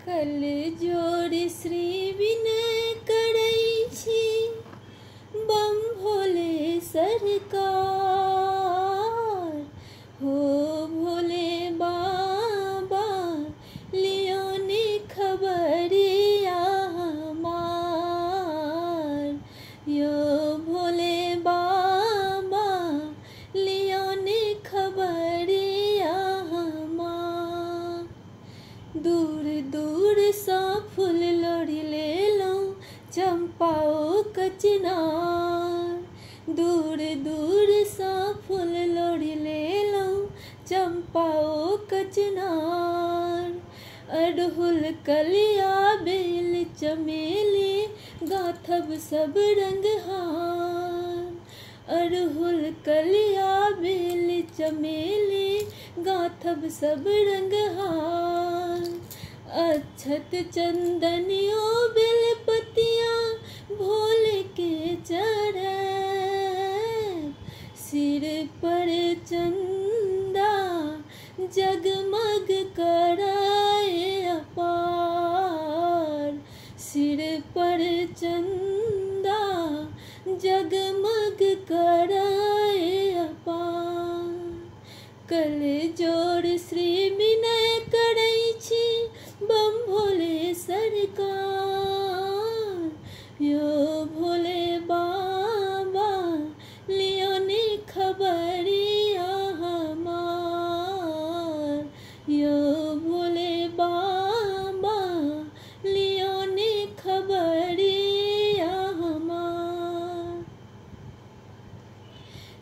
कल जोड़ श्री विनय करई छी बम भोले सरकार हो भोले बाबा लियो ने खबरिया हमार यो भोले बाबा लियो ने खबरिया हमार। दूर दूर सा फूल लोड़ी ले लो चंपाओ कचनार। दूर दूर सा फूल लोड़ी ले लो चंपाओ कचनार। अड़हुल कलिया बेल चमेली गाथब सब रंग हार। अड़हुल कलिया बेल चमेली गाथब सब रंग हार। अक्षत चंदनियो बेलपतियाँ भोले के चढ़े सिर पर चंदा जगमग कराए अपार। सिर पर चंदा जगमग कराए अपार। कल जोड़ श्री विनय करई छी बम भोले सरकार यो भोले बाबा लियो ने खबरिया हमार। यो भोले बाबा लियो ने खबरिया हमार।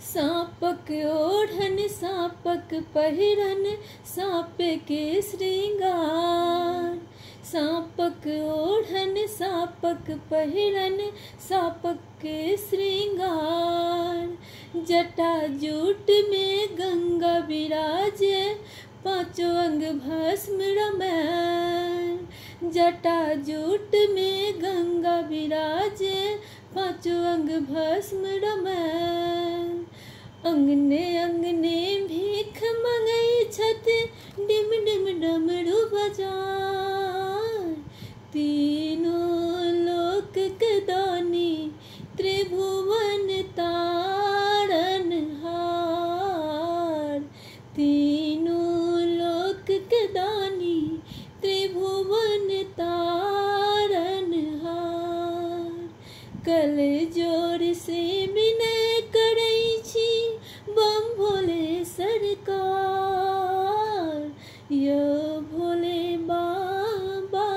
सांपक ओढ़न सांपक पहिरन सांप के श्रृंगार। सांपक ओढ़न सांपक पहिरन सांपक के श्रृंगार। जटा जूट में गंगा विराजे पांचों अंग भस्म रमैन। जटा जूट में गंगा विराजे पांचों अंग भस्म रमैन। अंगने अंगने भीख मंगई छत डिम डिम डमरू बजार। तीनों लोक के दानी त्रिभुवन तारन हार। तीनों लोक के दानी त्रिभुवन तारन हार। कल जोड़ से विनय करई छी बम भोले सरकार यो भोले बाबा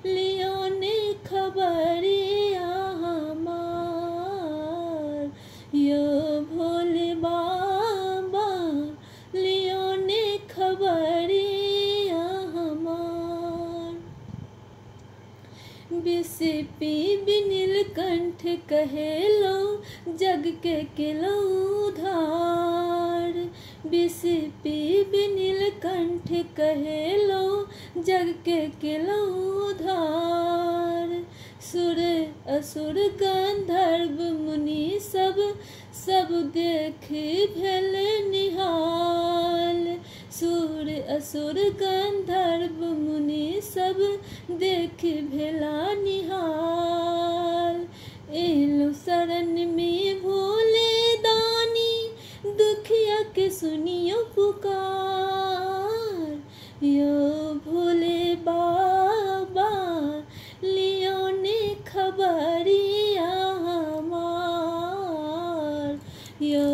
लियो ने खबरिया हमार। यो भोले बाबा लियो ने खबरिया हमार। विष पी बिनिल कंठ कहेलो जग के किलो उधार। विष पी बिनिल कंठ कहेलो जग के किलो उधार। सुर असुर गंधर्व मुनि सब देख भेल निहाल। सुर असुर गंधर्व मुनि सब देख भेला निहाल। एलो शरण में भोले दानी दुखिया के सुनियो पुकार। यो भोले बाबा लियो ने खबरिया हमार। यो